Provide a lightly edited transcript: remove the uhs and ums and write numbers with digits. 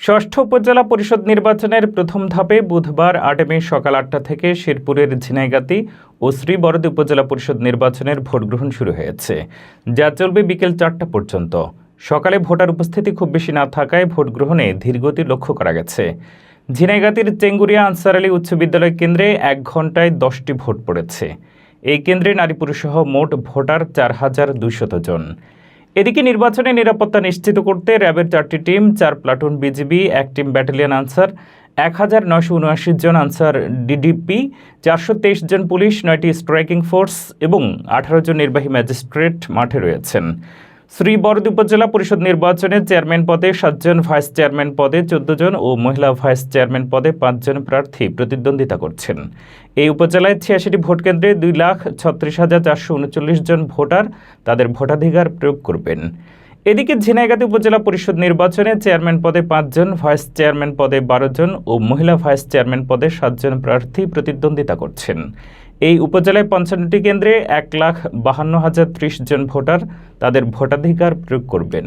ষষ্ঠ উপজেলা পরিষদ নির্বাচনের প্রথম ধাপে বুধবার ৮ মে সকাল ৮টা থেকে শেরপুরের ঝিনাইগাতি ও শ্রীবরদী উপজেলা পরিষদ নির্বাচনের ভোট গ্রহণ শুরু হয়েছে, যা চলবে বিকেল ৪টা পর্যন্ত। সকালে ভোটার উপস্থিতি খুব বেশি না থাকায় ভোট গ্রহণে ধীরগতি লক্ষ্য করা গেছে। ঝিনাইগাতির চেঙ্গুরিয়া আনসার আলী উচ্চ বিদ্যালয় কেন্দ্রে ১ ঘণ্টায় ১০টি ভোট পড়েছে। এই কেন্দ্রে নারী পুরুষসহ মোট ভোটার ৪,২০০ জন। এদিকে নির্বাচনে নিরাপত্তা নিশ্চিত করতে র্যাবের ৪টি team, ৪ platoon BGB, ১ team battalion answer, ১,৯৭৯ জন আনসার ডিডিপি, ৪২৩ জন পুলিশ, ৯টি স্ট্রাইকিং ফোর্স এবং ১৮ জন নির্বাহী ম্যাজিস্ট্রেট মাঠে রয়েছেন। শ্রীবরদী উপজেলা পরিষদ নির্বাচনে চেয়ারম্যান পদে ৭ জন, ভাইস চেয়ারম্যান পদে ১৪ জন ও মহিলা ভাইস চেয়ারম্যান পদে ৫ জন প্রার্থী প্রতিদ্বন্দ্বিতা করছেন। এই উপজেলায় ৮৬টি ভোট কেন্দ্রে ২,৩৬,৪৩৯ জন ভোটার তাদের ভোটাধিকার প্রয়োগ করবেন। এদিকে ঝিনাইগাতি উপজেলা পরিষদ নির্বাচনে চেয়ারম্যান পদে ৫ জন, ভাইস চেয়ারম্যান পদে ১২ জন ও মহিলা ভাইস চেয়ারম্যান পদে ৭ জন প্রার্থী প্রতিদ্বন্দ্বিতা করছেন। এই উপজেলায় ৫৫টি কেন্দ্রে ১,৫২,০৩০ জন ভোটার তাদের ভোটাধিকার প্রয়োগ করবেন।